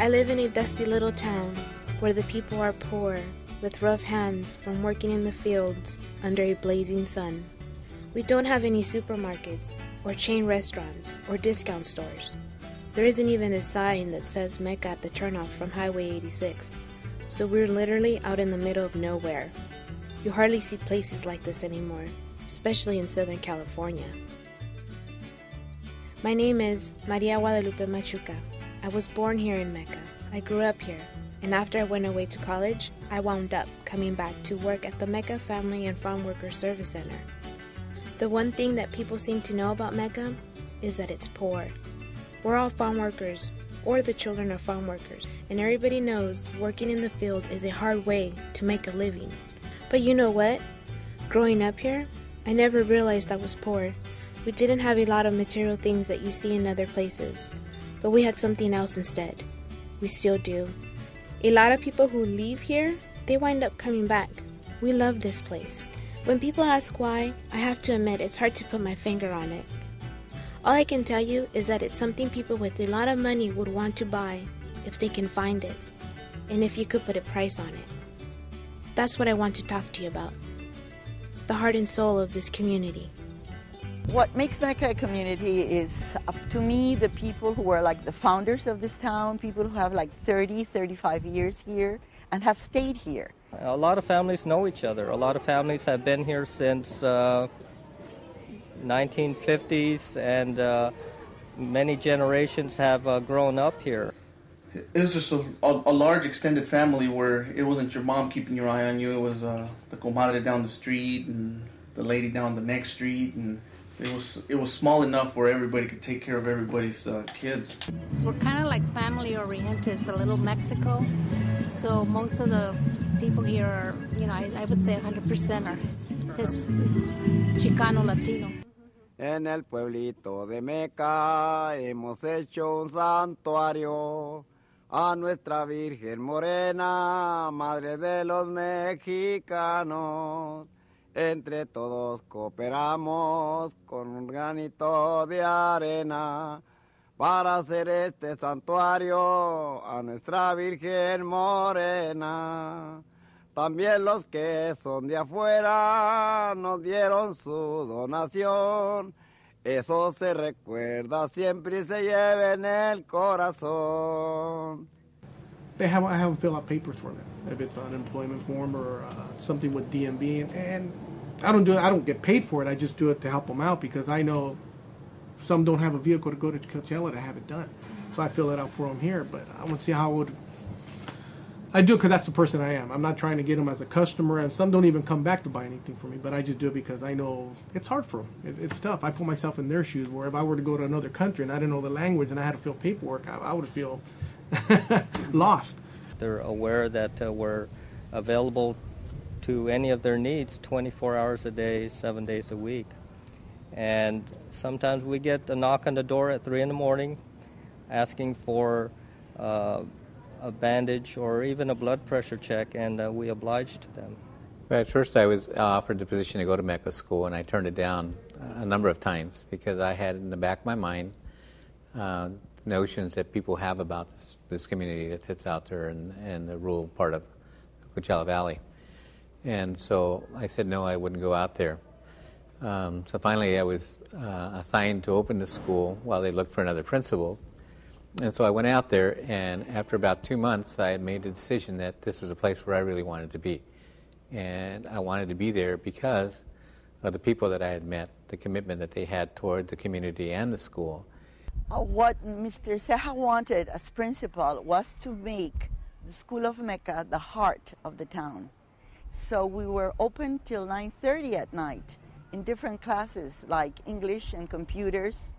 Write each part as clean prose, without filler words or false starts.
I live in a dusty little town where the people are poor, with rough hands from working in the fields under a blazing sun. We don't have any supermarkets, or chain restaurants, or discount stores. There isn't even a sign that says Mecca at the turnoff from Highway 86, so we're literally out in the middle of nowhere. You hardly see places like this anymore, especially in Southern California. My name is Maria Guadalupe Machuca. I was born here in Mecca. I grew up here, and after I went away to college, I wound up coming back to work at the Mecca Family and Farm Workers Service Center. The one thing that people seem to know about Mecca is that it's poor. We're all farm workers, or the children of farm workers, and everybody knows working in the fields is a hard way to make a living. But you know what? Growing up here, I never realized I was poor. We didn't have a lot of material things that you see in other places, but we had something else instead. We still do. A lot of people who leave here, they wind up coming back. We love this place. When people ask why, I have to admit it's hard to put my finger on it. All I can tell you is that it's something people with a lot of money would want to buy if they can find it, and if you could put a price on it. That's what I want to talk to you about. The heart and soul of this community. What makes Mecca a community is, to me, the people who are like the founders of this town, people who have like 30, 35 years here and have stayed here. A lot of families know each other. A lot of families have been here since 1950s, and many generations have grown up here. It was just a large extended family where it wasn't your mom keeping your eye on you. It was the comadre down the street and the lady down the next street, and it was small enough where everybody could take care of everybody's kids. We're kind of like family oriented. It's a little Mexico, so most of the people here are, I would say 100% are Chicano Latino. En el pueblito de Meca hemos hecho un santuario a nuestra Virgen Morena, Madre de los mexicanos. Entre todos cooperamos con un granito de arena para hacer este santuario a nuestra Virgen Morena. También los que son de afuera nos dieron su donación. Eso se recuerda siempre y se lleva en el corazón. I have them fill out papers for them, if it's an unemployment form or something with DMV, and I don't do it. I don't get paid for it. I just do it to help them out because I know some don't have a vehicle to go to Coachella to have it done. So I fill it out for them here, but I want to see how I do it because that's the person I am. I'm not trying to get them as a customer, and some don't even come back to buy anything from me, but I just do it because I know it's hard for them. It's tough. I put myself in their shoes, where if I were to go to another country and I didn't know the language and I had to fill paperwork, I would feel lost. They're aware that we're available to any of their needs 24 hours a day, 7 days a week. And sometimes we get a knock on the door at 3 in the morning asking for a bandage or even a blood pressure check, and we oblige to them. At first I was offered the position to go to Mecca school, and I turned it down a number of times because I had in the back of my mind notions that people have about this community that sits out there in the rural part of Coachella Valley. And so I said no, I wouldn't go out there. So finally I was assigned to open the school while they looked for another principal. And so I went out there, and after about 2 months I had made the decision that this was a place where I really wanted to be. And I wanted to be there because of the people that I had met, the commitment that they had toward the community and the school. What Mr. Ceja wanted as principal was to make the School of Mecca the heart of the town. So we were open till 9:30 at night in different classes like English and computers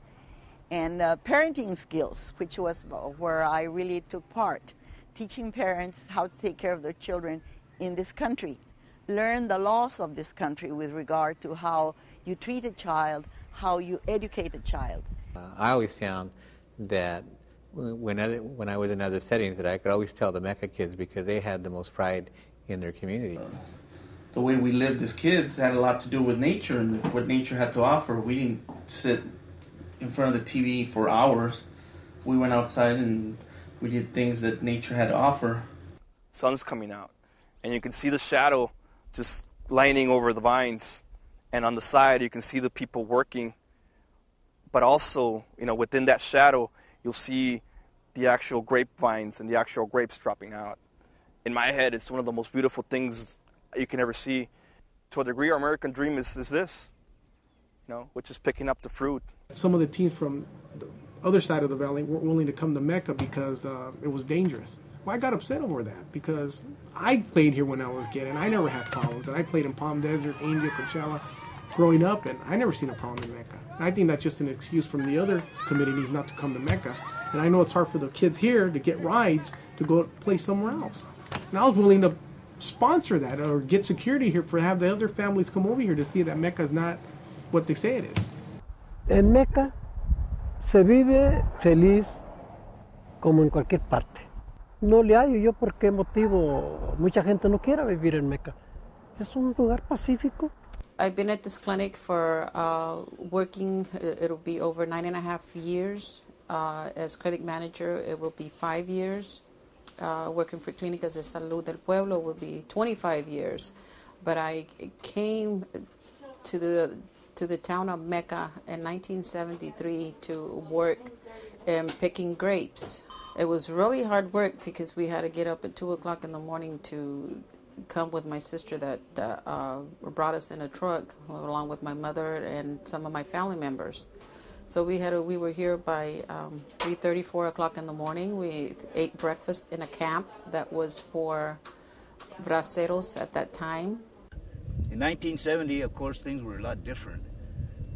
and parenting skills, which was where I really took part, teaching parents how to take care of their children in this country, learn the laws of this country with regard to how you treat a child, how you educate a child. I always found that when I was in other settings that I could always tell the Mecca kids because they had the most pride in their community. The way we lived as kids had a lot to do with nature and what nature had to offer. We didn't sit in front of the TV for hours. We went outside and We did things that nature had to offer. Sun's coming out, and you can see the shadow just lining over the vines, and on the side you can see the people working, but also, within that shadow you'll see the actual grapevines and the actual grapes dropping out. In my head, it's one of the most beautiful things you can ever see. To a degree, our American dream is this, which is picking up the fruit. Some of the teams from the other side of the valley weren't willing to come to Mecca because it was dangerous. Well, I got upset over that because I played here when I was a kid, and I never had problems. And I played in Palm Desert, Angel, Coachella, growing up, and I never seen a problem in Mecca. And I think that's just an excuse from the other communities not to come to Mecca. And I know it's hard for the kids here to get rides to go play somewhere else. And I was willing to sponsor that or get security here for have the other families come over here to see that Mecca is not what they say it is. En Mecca se vive feliz como en cualquier parte. No le hallo yo por qué motivo mucha gente no quiera vivir en Mecca. Es un lugar pacífico. I've been at this clinic for working, it'll be over 9.5 years. As clinic manager, it will be 5 years. Working for Clínicas de Salud del Pueblo will be 25 years. But I came to the town of Mecca in 1973 to work picking grapes. It was really hard work because we had to get up at 2 o'clock in the morning to come with my sister that brought us in a truck along with my mother and some of my family members. So we were here by 3:30, 4 o'clock in the morning. We ate breakfast in a camp that was for braceros at that time. In 1970, of course, things were a lot different.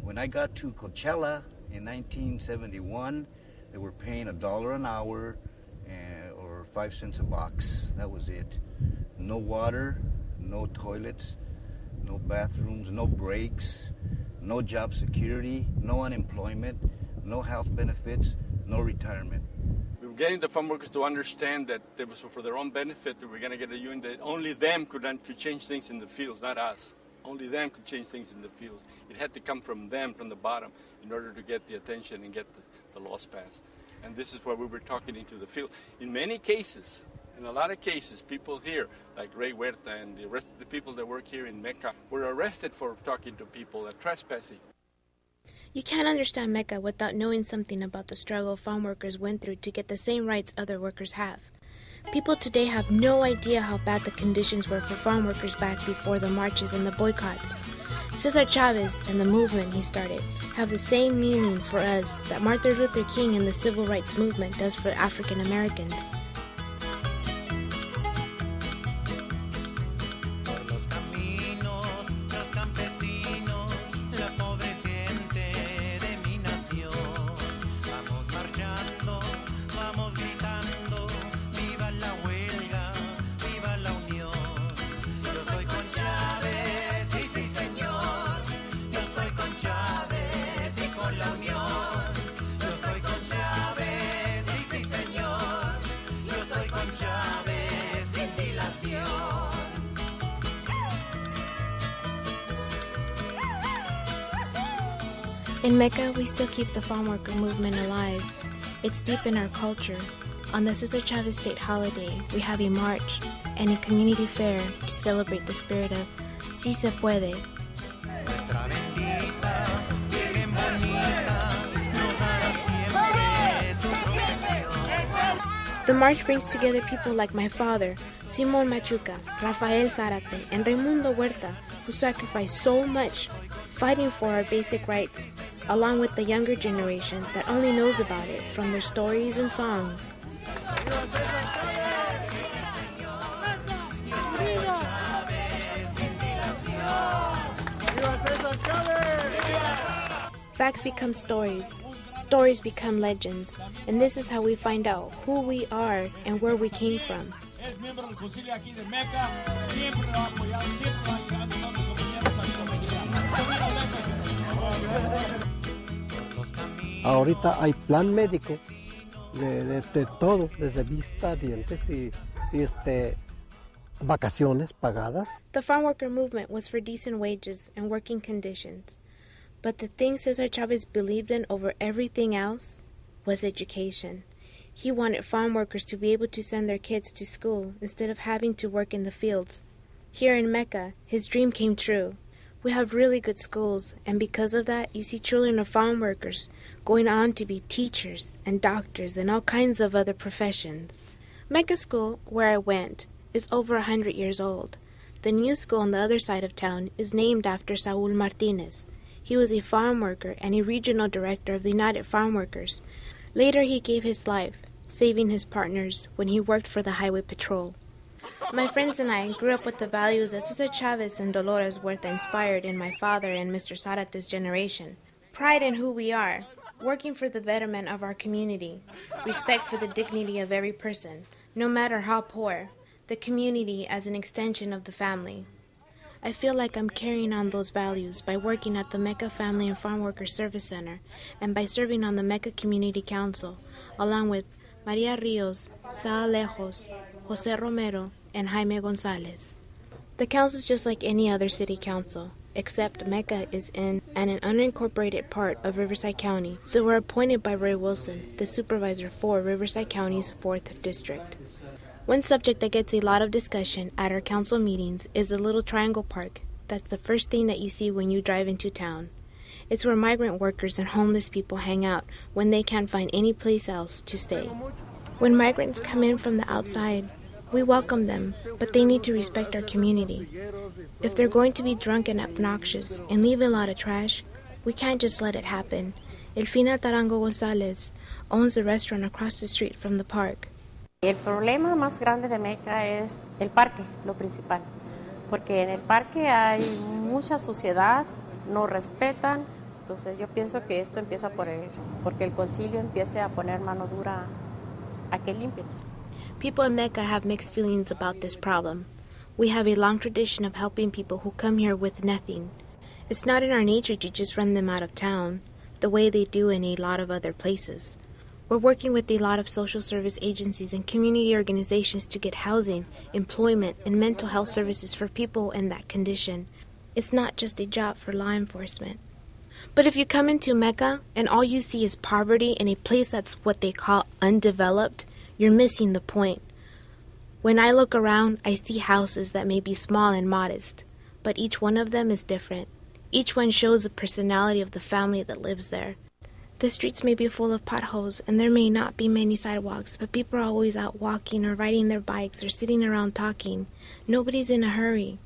When I got to Coachella in 1971, they were paying $1 an hour or 5 cents a box. That was it. No water, no toilets, no bathrooms, no breaks, no job security, no unemployment, no health benefits, no retirement. We were getting the farm workers to understand that it was for their own benefit that we're going to get a union that only them could change things in the fields, not us. Only them could change things in the fields. It had to come from them, from the bottom, in order to get the attention and get the laws passed. And this is why we were talking into the field. In many cases, in a lot of cases, people here, like Ray Huerta and the rest of the people that work here in Mecca, were arrested for talking to people and trespassing. You can't understand Mecca without knowing something about the struggle farm workers went through to get the same rights other workers have. People today have no idea how bad the conditions were for farm workers back before the marches and the boycotts. Cesar Chavez and the movement he started have the same meaning for us that Martin Luther King and the civil rights movement does for African Americans. In Mecca, we still keep the farm worker movement alive. It's deep in our culture. On the Cesar Chavez State holiday, we have a march and a community fair to celebrate the spirit of Si Se Puede. The march brings together people like my father, Simon Machuca, Rafael Zárate, and Raimundo Huerta, who sacrificed so much fighting for our basic rights, along with the younger generation that only knows about it from their stories and songs. Facts become stories, stories become legends, and this is how we find out who we are and where we came from. Ahorita hay plan médico de todo, desde vista, dientes y vacaciones pagadas. The farm worker movement was for decent wages and working conditions. But the thing Cesar Chavez believed in over everything else was education. He wanted farm workers to be able to send their kids to school instead of having to work in the fields. Here in Mecca, his dream came true. We have really good schools, and because of that, you see children of farm workers going on to be teachers and doctors and all kinds of other professions. Mecca School, where I went, is over 100 years old. The new school on the other side of town is named after Saul Martinez. He was a farm worker and a regional director of the United Farm Workers. Later, he gave his life, saving his partners when he worked for the Highway Patrol. My friends and I grew up with the values that Cesar Chavez and Dolores Huerta inspired in my father and Mr. Zarate's generation. Pride in who we are, working for the betterment of our community, respect for the dignity of every person, no matter how poor, the community as an extension of the family. I feel like I'm carrying on those values by working at the Mecca Family and Farm Workers Service Center and by serving on the Mecca Community Council, along with Maria Rios, Sa Alejos, Jose Romero, and Jaime Gonzalez. The council is just like any other city council, except Mecca is in an unincorporated part of Riverside County, so we're appointed by Roy Wilson, the supervisor for Riverside County's 4th District. One subject that gets a lot of discussion at our council meetings is the Little Triangle Park. That's the first thing that you see when you drive into town. It's where migrant workers and homeless people hang out when they can't find any place else to stay. When migrants come in from the outside, we welcome them, but they need to respect our community. If they're going to be drunk and obnoxious and leave a lot of trash, we can't just let it happen. Elfina Tarango Gonzalez owns a restaurant across the street from the park. El problema más grande de Meca es el parque, lo principal, porque en el parque hay mucha suciedad, no respetan, entonces yo pienso que esto empieza porque el concilio empiece a poner mano dura a que limpien. People in Mecca have mixed feelings about this problem. We have a long tradition of helping people who come here with nothing. It's not in our nature to just run them out of town, the way they do in a lot of other places. We're working with a lot of social service agencies and community organizations to get housing, employment, and mental health services for people in that condition. It's not just a job for law enforcement. But if you come into Mecca and all you see is poverty in a place that's what they call undeveloped, you're missing the point. When I look around, I see houses that may be small and modest, but each one of them is different. Each one shows the personality of the family that lives there. The streets may be full of potholes and there may not be many sidewalks, but people are always out walking or riding their bikes or sitting around talking. Nobody's in a hurry.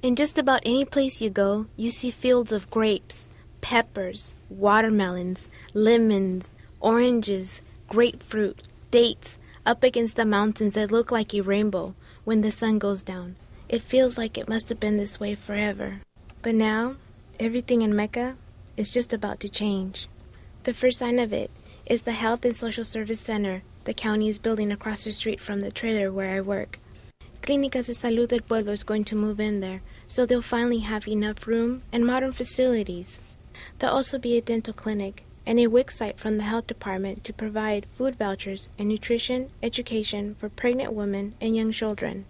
In just about any place you go, you see fields of grapes, peppers, watermelons, lemons, oranges, grapefruit, dates, up against the mountains that look like a rainbow when the sun goes down. It feels like it must have been this way forever. But now, everything in Mecca is just about to change. The first sign of it is the Health and Social Service Center the county is building across the street from the trailer where I work. Clínicas de Salud del Pueblo is going to move in there, so they'll finally have enough room and modern facilities. There'll also be a dental clinic and a WIC site from the health department to provide food vouchers and nutrition education for pregnant women and young children.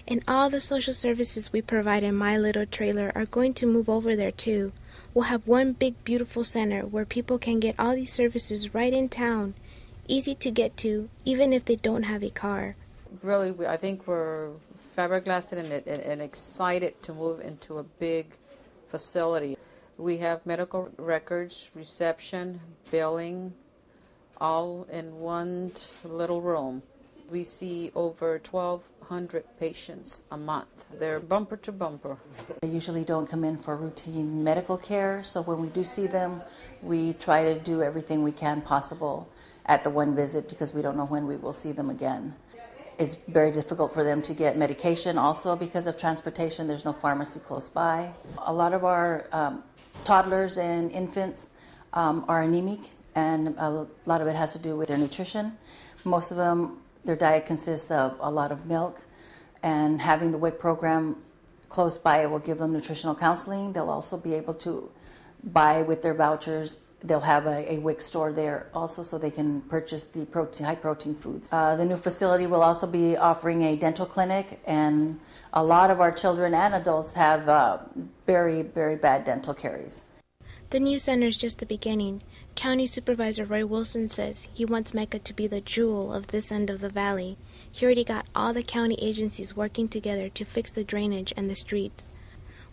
And all the social services we provide in my little trailer are going to move over there too. We'll have one big beautiful center where people can get all these services right in town, easy to get to, even if they don't have a car. Really, I think we're fiberglassed and excited to move into a big facility. We have medical records, reception, billing, all in one little room. We see over 1,200 patients a month. They're bumper to bumper. They usually don't come in for routine medical care, so when we do see them, we try to do everything we can possible at the one visit because we don't know when we will see them again. It's very difficult for them to get medication also because of transportation. There's no pharmacy close by. A lot of our toddlers and infants are anemic, and a lot of it has to do with their nutrition. Most of them, their diet consists of a lot of milk, and having the WIC program close by will give them nutritional counseling. They'll also be able to buy with their vouchers. They'll have a WIC store there also so they can purchase the high-protein foods. The new facility will also be offering a dental clinic, and a lot of our children and adults have very, very bad dental caries. The new center is just the beginning. County Supervisor Roy Wilson says he wants Mecca to be the jewel of this end of the valley. He already got all the county agencies working together to fix the drainage and the streets.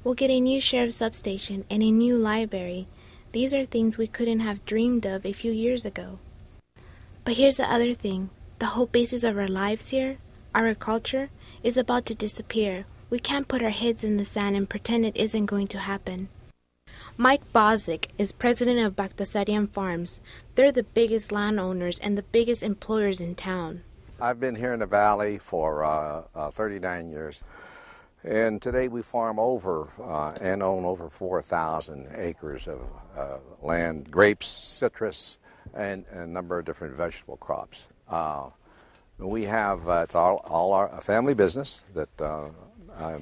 We'll get a new sheriff's substation and a new library. These are things we couldn't have dreamed of a few years ago. But here's the other thing. The whole basis of our lives here, our culture, is about to disappear. We can't put our heads in the sand and pretend it isn't going to happen. Mike Bozic is president of Bactasarian Farms. They're the biggest landowners and the biggest employers in town. I've been here in the valley for 39 years. And today we farm over and own over 4,000 acres of land, grapes, citrus, and a number of different vegetable crops. We have, it's all our family business that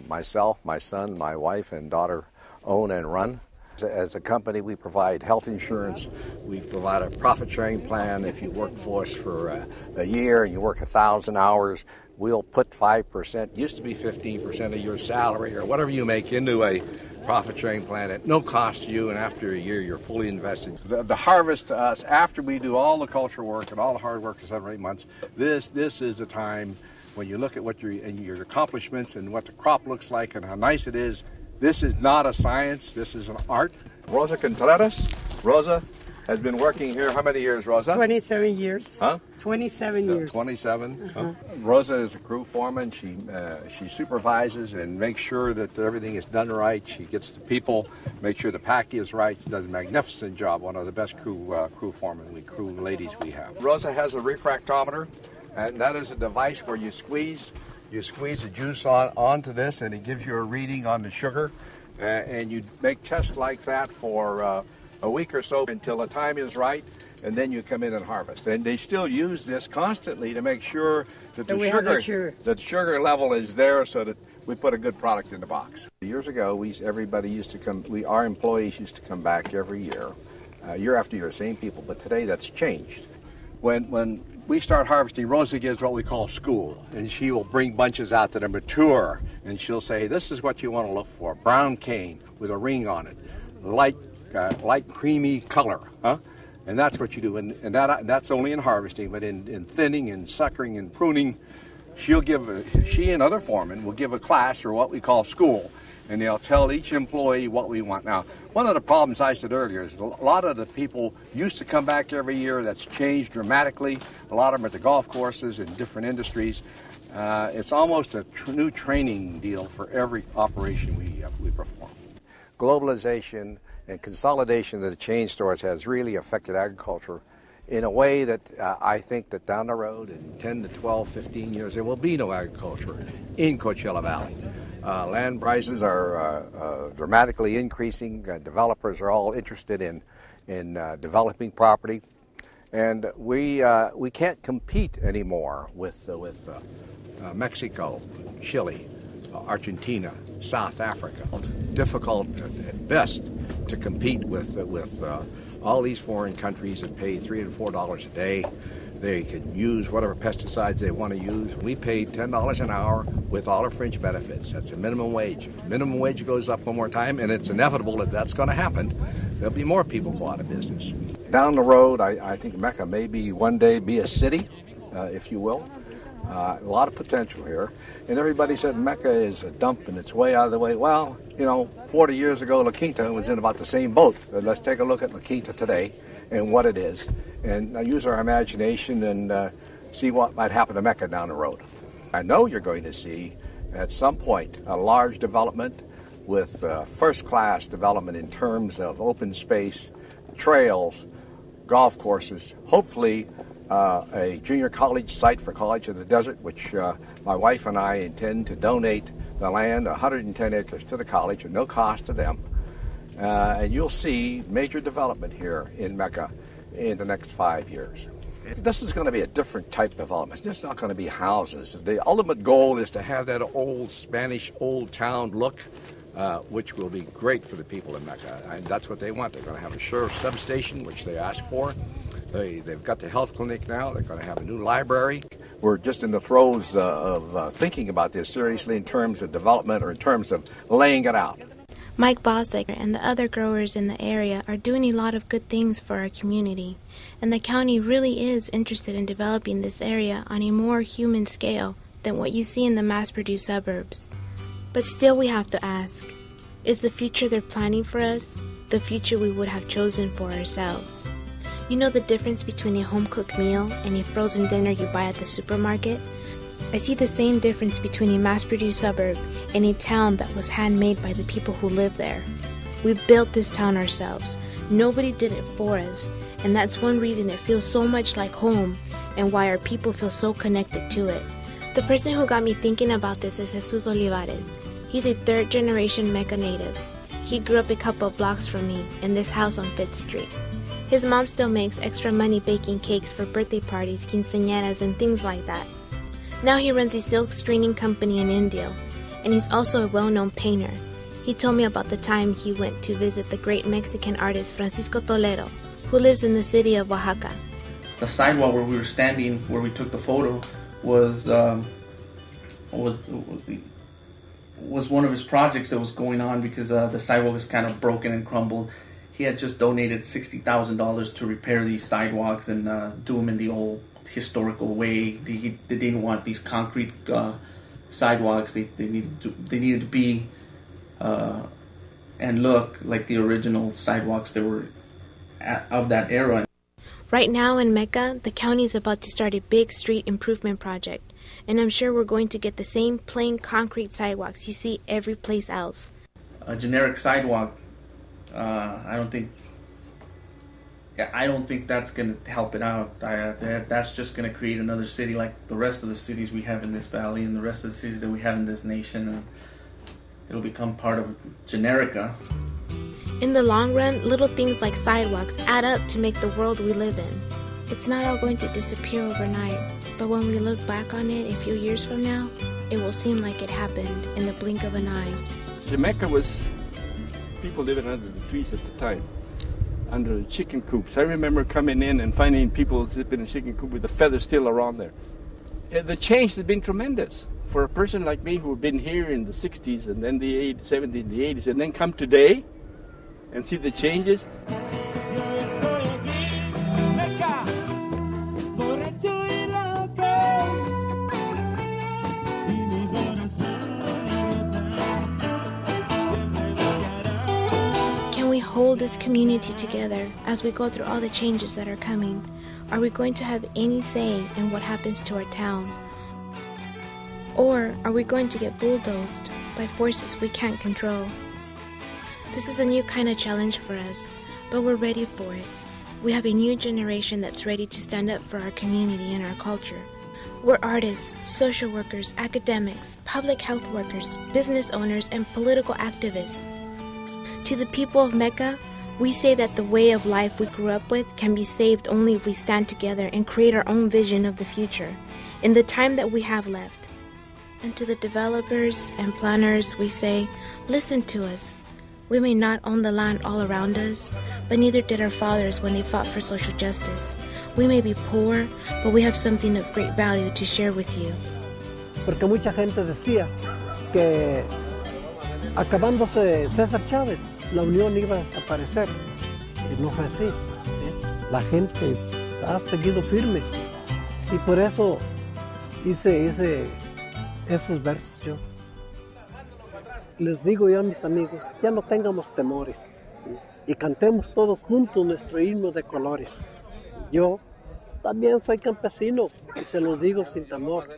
myself, my son, my wife, and daughter own and run. As a company, we provide health insurance. We provide a profit-sharing plan. If you work for us for a year and you work 1,000 hours, we'll put 5%, used to be 15% of your salary or whatever you make into a profit-sharing plan at no cost to you, and after a year, you're fully invested. The harvest to us, after we do all the culture work and all the hard work for 7 or 8 months, this is the time when you look at what your accomplishments and what the crop looks like and how nice it is. This is not a science, this is an art. Rosa Contreras. Rosa has been working here, how many years, Rosa? 27 years. Huh? 27 years. 27. Rosa is a crew foreman. She supervises and makes sure that everything is done right. She gets the people, makes sure the packing is right. She does a magnificent job. One of the best crew foremen, crew ladies we have. Rosa has a refractometer, and that is a device where you squeeze the juice onto this, and it gives you a reading on the sugar. And you make tests like that for a week or so until the time is right, and then you come in and harvest. And they still use this constantly to make sure that the sugar level is there so that we put a good product in the box. Years ago, everybody used to come, our employees used to come back every year after year, same people, but today that's changed. When we start harvesting, Rosa gives what we call school, and she will bring bunches out that are mature, and she'll say, this is what you want to look for, brown cane with a ring on it, light creamy color, and that's what you do, and that's only in harvesting, but in thinning and suckering and pruning, she and other foremen will give a class, or what we call school, and they'll tell each employee what we want. Now, one of the problems I said earlier is a lot of the people used to come back every year. That's changed dramatically. A lot of them at the golf courses and different industries. It's almost a new training deal for every operation we perform. Globalization and consolidation of the chain stores has really affected agriculture in a way that I think that down the road in 10 to 12, 15 years, there will be no agriculture in Coachella Valley. Land prices are dramatically increasing. Developers are all interested in developing property, and we can't compete anymore with Mexico, Chile, Argentina, South Africa. Difficult at best to compete with all these foreign countries that pay $3 and $4 a day. They can use whatever pesticides they want to use. We pay $10 an hour with all our fringe benefits. That's a minimum wage. If the minimum wage goes up one more time, and it's inevitable that that's going to happen, there'll be more people go out of business. Down the road, I think Mecca may one day be a city, if you will. A lot of potential here. And everybody said Mecca is a dump and it's way out of the way. Well, 40 years ago, La Quinta was in about the same boat. Let's take a look at La Quinta today and what it is, and use our imagination and see what might happen to Mecca down the road. I know you're going to see, at some point, a large development with first-class development in terms of open space, trails, golf courses, hopefully a junior college site for College of the Desert, which my wife and I intend to donate the land, 110 acres, to the college at no cost to them. And you'll see major development here in Mecca in the next 5 years. This is going to be a different type of development. It's just not going to be houses. The ultimate goal is to have that old Spanish old town look, which will be great for the people in Mecca. And that's what they want. They're going to have a sheriff's substation, which they asked for. They've got the health clinic now. They're going to have a new library. We're just in the throes of thinking about this seriously in terms of development or in terms of laying it out. Mike Bossack and the other growers in the area are doing a lot of good things for our community, and the county really is interested in developing this area on a more human scale than what you see in the mass-produced suburbs. But still we have to ask, is the future they're planning for us the future we would have chosen for ourselves? You know the difference between a home-cooked meal and a frozen dinner you buy at the supermarket? I see the same difference between a mass-produced suburb and a town that was handmade by the people who live there. We built this town ourselves. Nobody did it for us, and that's one reason it feels so much like home and why our people feel so connected to it. The person who got me thinking about this is Jesus Olivares. He's a third-generation Mecca native. He grew up a couple of blocks from me in this house on 5th Street. His mom still makes extra money baking cakes for birthday parties, quinceañeras, and things like that. Now he runs a silk screening company in Indio, and he's also a well-known painter. He told me about the time he went to visit the great Mexican artist Francisco Toledo, who lives in the city of Oaxaca. The sidewalk where we were standing, where we took the photo, was one of his projects that was going on because the sidewalk was kind of broken and crumbled. He had just donated $60,000 to repair these sidewalks and do them in the old historical way. They didn't want these concrete sidewalks. They needed to be and look like the original sidewalks that were of that era. Right now in Mecca, the county is about to start a big street improvement project, and I'm sure we're going to get the same plain concrete sidewalks you see every place else. A generic sidewalk, I don't think that's going to help it out. That's just going to create another city like the rest of the cities we have in this valley and the rest of the cities that we have in this nation. And it'll become part of Generica. In the long run, little things like sidewalks add up to make the world we live in. It's not all going to disappear overnight, but when we look back on it a few years from now, it will seem like it happened in the blink of an eye. Jamaica was people living under the trees at the time, under the chicken coops. I remember coming in and finding people sleeping in a chicken coop with the feathers still around there. The change has been tremendous. For a person like me who had been here in the 60s and then the 80s, 70s, the 80s, and then come today and see the changes. Can we hold this community together as we go through all the changes that are coming? Are we going to have any say in what happens to our town? Or are we going to get bulldozed by forces we can't control? This is a new kind of challenge for us, but we're ready for it. We have a new generation that's ready to stand up for our community and our culture. We're artists, social workers, academics, public health workers, business owners, and political activists. To the people of Mecca, we say that the way of life we grew up with can be saved only if we stand together and create our own vision of the future in the time that we have left. And to the developers and planners, we say, listen to us. We may not own the land all around us, but neither did our fathers when they fought for social justice. We may be poor, but we have something of great value to share with you. Porque mucha gente decía que acabándose César Chávez, la unión iba a desaparecer. Y no fue así. La gente ha seguido firme. Y por eso hice esos versos yo. Les digo yo a mis amigos, ya no tengamos temores y cantemos todos juntos nuestro himno de colores. Yo también soy campesino y se los digo sin temor.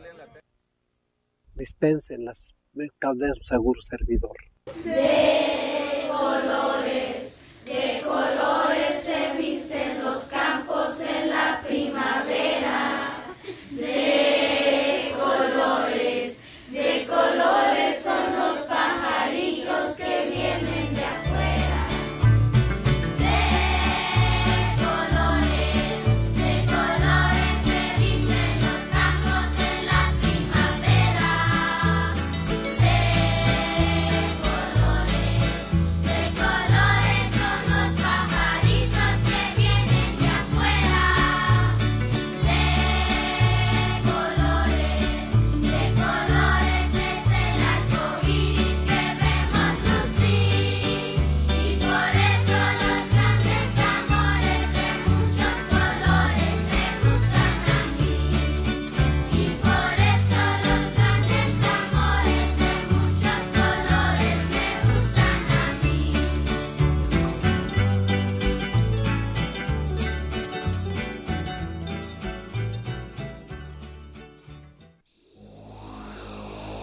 Dispénsenlas, me caudé un seguro servidor. De colores se visten los campos en la primavera. De colores son los pajarillos que vienen de afuera. De colores se visten los campos en la primavera. De colores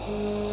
Mecca.